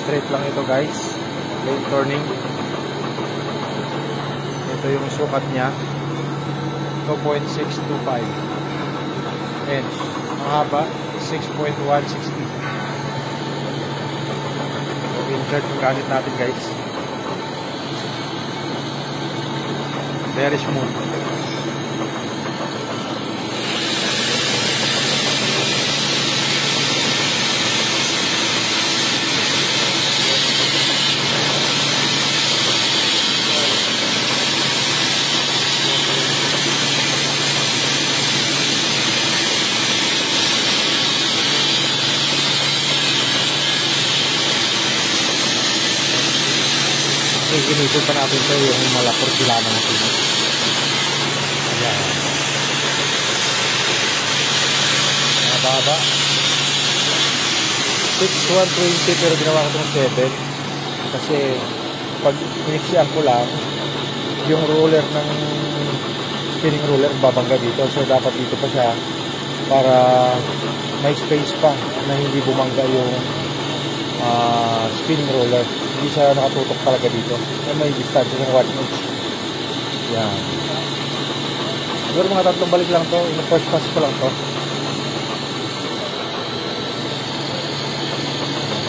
straight lang ito guys, lane turning. Ito yung sukat niya, 2.625 inch, ang haba 6.160. So insert yung gamit natin guys, very smooth. Ginitin pa natin ito yung malapor sila natin. Ayan. Mababa. 6,120 pero ginawa ko itong 7. Kasi pag iniksyan ko lang, yung roller ng spinning roller babangga dito. So dapat dito pa siya para may space pa na hindi bumangga yung spinning roller. Hindi siya nakatutok talaga dito. May distansya ng 1 inch. Yan. Siguro mga 3 balik lang to. Yung first pass ko lang to.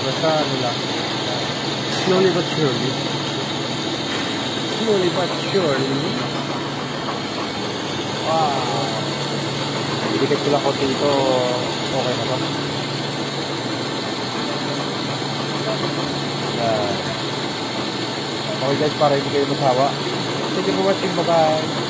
Basta ano lang. Slowly but surely. Slowly but surely. Wow. Idikit ko lang ko dito. Okay na ba? Okay guys, para hindi kayo masawa. Thank you for watching. Bye bye.